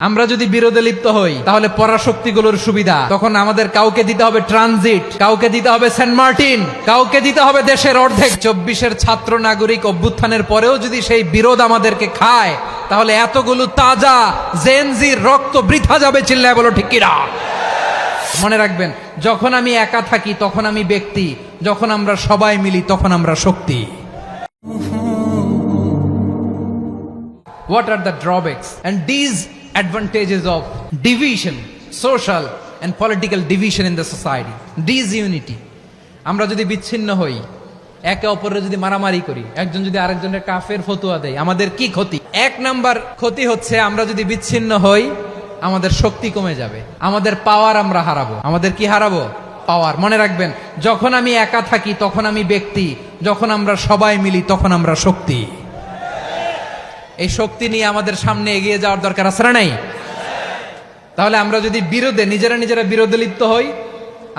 আমরা যদি বিরোধে লিপ্ত হই তাহলে পরাশক্তিগুলোর সুবিধা তখন আমাদের কাউকে দিতে হবে ট্রানজিট, কাউকে দিতে হবে সেন্ট মার্টিন, কাউকে দিতে হবে দেশের অর্ধেক। 24-এর ছাত্র নাগরিক অভ্যুত্থানের পরেও যদি সেই বিরোধ আমাদেরকে খায় তাহলে এতগুলো তাজা জেনজির রক্ত বৃথা যাবে। চিল্লায় বলো ঠিক কিনা? মনে রাখবেন, যখন আমি একা থাকি তখন আমি ব্যক্তি, যখন আমরা সবাই মিলি তখন আমরা শক্তি। What are the drawbacks and disadvantages of division, social and political division in the society? Disunity. আমরা যদি বিচ্ছিন্ন হই, একে অপরের যদি মারামারি করি, একজন যদি আরেকজনের কাফের ফতোয়া দেয়, আমাদের কি ক্ষতি? এক নাম্বার ক্ষতি হচ্ছে আমরা যদি বিচ্ছিন্ন হই আমাদের শক্তি কমে যাবে, আমাদের পাওয়ার আমরা হারাবো। আমাদের কি হারাবো? পাওয়ার। মনে রাখবেন, যখন আমি একা থাকি তখন আমি ব্যক্তি, যখন আমরা সবাই মিলি তখন আমরা শক্তি। এই শক্তি নিয়ে আমাদের সামনে এগিয়ে যাওয়ার দরকার আছে না নাই? তাহলে আমরা যদি নিজেরা বিরোধে লিপ্ত হই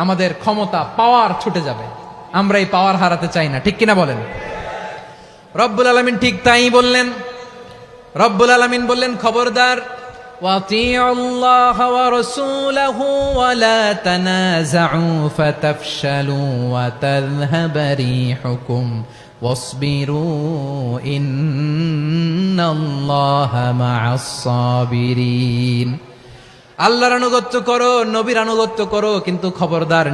আমাদের ক্ষমতা, পাওয়ার ছুটে যাবে। আমরা এই পাওয়ার হারাতে চাই না, ঠিক কিনা বলেন? রব্বুল আলামিন ঠিক তাই বললেন। রব্বুল আলামিন বললেন, খবরদার, ওয়াতিউল্লাহ ওয়া রাসূলাহু ওয়া লা তানাযাউ ফাতাফশালু ওয়া তাযহাবা রিহুকুম ওয়াসবিরু ইন্নাল্লাহা মা'আস সাবিরিন। আল্লাহর আনুগত্য করো, নবীর আনুগত্য করো, কিন্তু খবরদার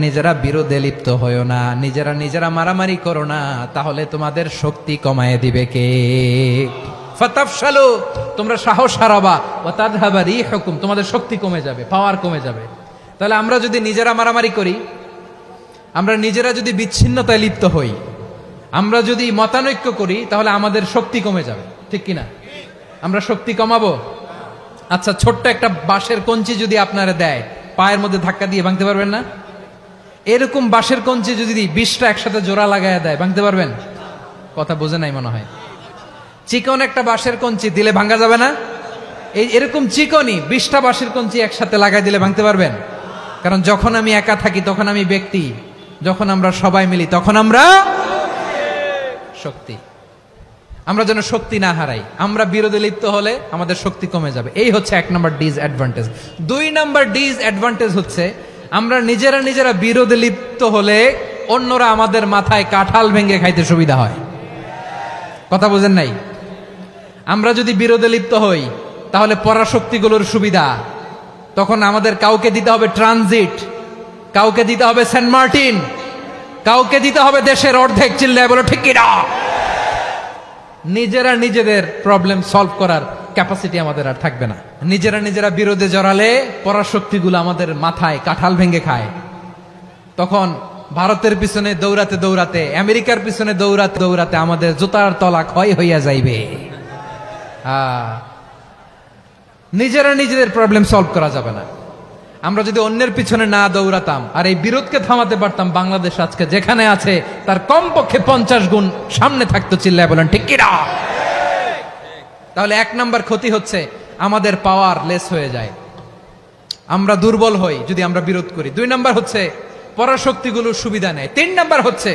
নিজেরা বিরোধে লিপ্ত হয়ো না, নিজেরা মারামারি করো না, তাহলে তোমাদের শক্তি কমায় দিবে কে? ফাতাফশালু, তোমরা সাহস হারাবা, ওয়া তাযহাবা রিহুকুম, তোমাদের শক্তি কমে যাবে, পাওয়ার কমে যাবে। তাহলে আমরা যদি নিজেরা মারামারি করি, আমরা নিজেরা যদি বিচ্ছিন্নতায় লিপ্ত হই, আমরা যদি মতানৈক্য করি, তাহলে আমাদের শক্তি কমে যাবে, ঠিক কিনা? আমরা শক্তি কমাবো। আচ্ছা, ছোট্ট একটা বাঁশের কঞ্চি যদি আপনারা দেয়, পায়ের মধ্যে ধাক্কা দিয়ে ভাঙতে পারবেন না? এরকম বাঁশের কঞ্চি যদি 20টা একসাথে জোড়া লাগায় দেয়, ভাঙতে পারবেন? কথা বোঝে নাই মনে হয়। চিকন একটা বাঁশের কঞ্চি দিলে ভাঙা যাবে না? এরকম চিকনই 20টা বাঁশের কঞ্চি একসাথে লাগাই দিলে ভাঙতে পারবেন? কারণ যখন আমি একা থাকি তখন আমি ব্যক্তি, যখন আমরা সবাই মিলি তখন আমরা শক্তি। আমরা যেন শক্তি না হারাই। আমরা বিরোধে লিপ্ত হলে আমাদের শক্তি কমে যাবে। এই হচ্ছে 1 নম্বর ডিসঅ্যাডভান্টেজ। 2 নম্বর ডিসঅ্যাডভান্টেজ হচ্ছে আমরা নিজেরা বিরোধে লিপ্ত হলে অন্যরা আমাদের মাথায় কাঁঠাল ভেঙে খাইতে সুবিধা হয়। কথা বোঝেন নাই? আমরা যদি বিরোধে লিপ্ত হই তাহলে পরাশক্তিগুলোর সুবিধা তখন আমাদের কাউকে দিতে হবে ট্রানজিট, কাউকে দিতে হবে সেন্ট মার্টিন, কাউকে দিতে হবে দেশের অর্ধেক। চিল্লায় বলো ঠিক কিনা? নিজেদের প্রবলেম সলভ করার ক্যাপাসিটি আমাদের আর থাকবে না। নিজেরা বিরোধে জড়ালে পরাশক্তিগুলো আমাদের মাথায় কাঁঠাল ভেঙে খায়। তখন ভারতের পিছনে দৌড়াতে, আমেরিকার পিছনে দৌড়াতে আমাদের জুতার তলা ক্ষয় হইয়া যাইবে। নিজেদের প্রবলেম সলভ করা যাবে না। আমরা যদি অন্যের পিছনে না দৌড়াতাম আর এই বিরোধকে থামাতে পারতাম, বাংলাদেশ আজকে যেখানে আছে তার কমপক্ষে 50 গুণ সামনে থাকতো। চিল্লায় বলেন ঠিক কিনা? তাহলে 1 নাম্বার ক্ষতি হচ্ছে আমাদের পাওয়ার লেস হয়ে যায়, আমরা দুর্বল হই যদি আমরা বিরোধ করি। 2 নাম্বার হচ্ছে পরাশক্তিগুলোর সুবিধা নেয়। 3 নাম্বার হচ্ছে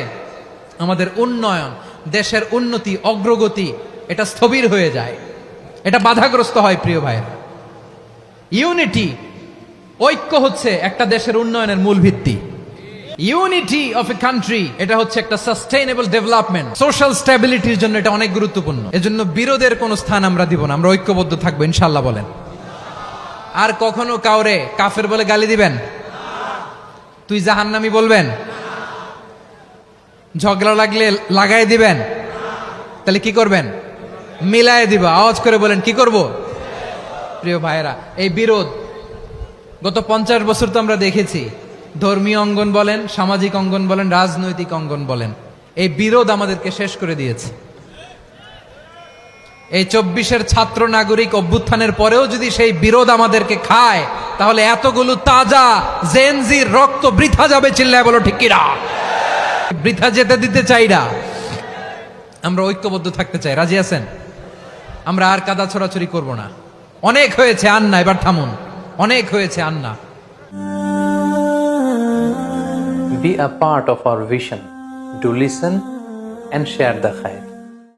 আমাদের উন্নয়ন, দেশের উন্নতি, অগ্রগতি, এটা স্থবির হয়ে যায়, এটা বাধাগ্রস্ত হয়। প্রিয় ভাইয়েরা, ইউনিটি, ঐক্য হচ্ছে একটা দেশের উন্নয়নের মূল ভিত্তি। ইউনিটি অফ এ কান্ট্রি, এটা হচ্ছে একটা সাস্টেইনেবল ডেভেলপমেন্ট, সোশ্যাল স্ট্যাবিলিটির জন্য এটা অনেক গুরুত্বপূর্ণ। এজন্য বিরোধের কোনো স্থান আমরা দিব না, আমরা ঐক্যবদ্ধ থাকবো ইনশাআল্লাহ। বলেন, আর কখনো কাউরে কাফের বলে গালি দিবেন? তুই জাহান্নামী বলবেন? ঝগড়া লাগলে লাগাই দিবেন? তাহলে কি করবেন? মিলায় দিব। আওয়াজ করে বলেন, কি করব? প্রিয় ভাইয়েরা, এই বিরোধ গত 50 বছর তো আমরা দেখেছি। ধর্মীয় অঙ্গন বলেন, সামাজিক অঙ্গন বলেন, রাজনৈতিক অঙ্গন বলেন, এই বিরোধ আমাদেরকে শেষ করে দিয়েছে। এই 24-এর ছাত্র নাগরিক অভ্যুত্থানের পরেও যদি সেই বিরোধ আমাদেরকে খায় তাহলে এতগুলো তাজা জেনজির রক্ত বৃথা যাবে। চিল্লায় বলো ঠিক কিনা? বৃথা যেতে দিতে চাই না, আমরা ঐক্যবদ্ধ থাকতে চাই। রাজি আছেন? আমরা আর কাদা ছড়াছড়ি করব না। অনেক হয়েছে, আন্না, এবার থামুন। অনেক হয়েছে, আন্না। Be a part of our vision. Do listen and share the khair.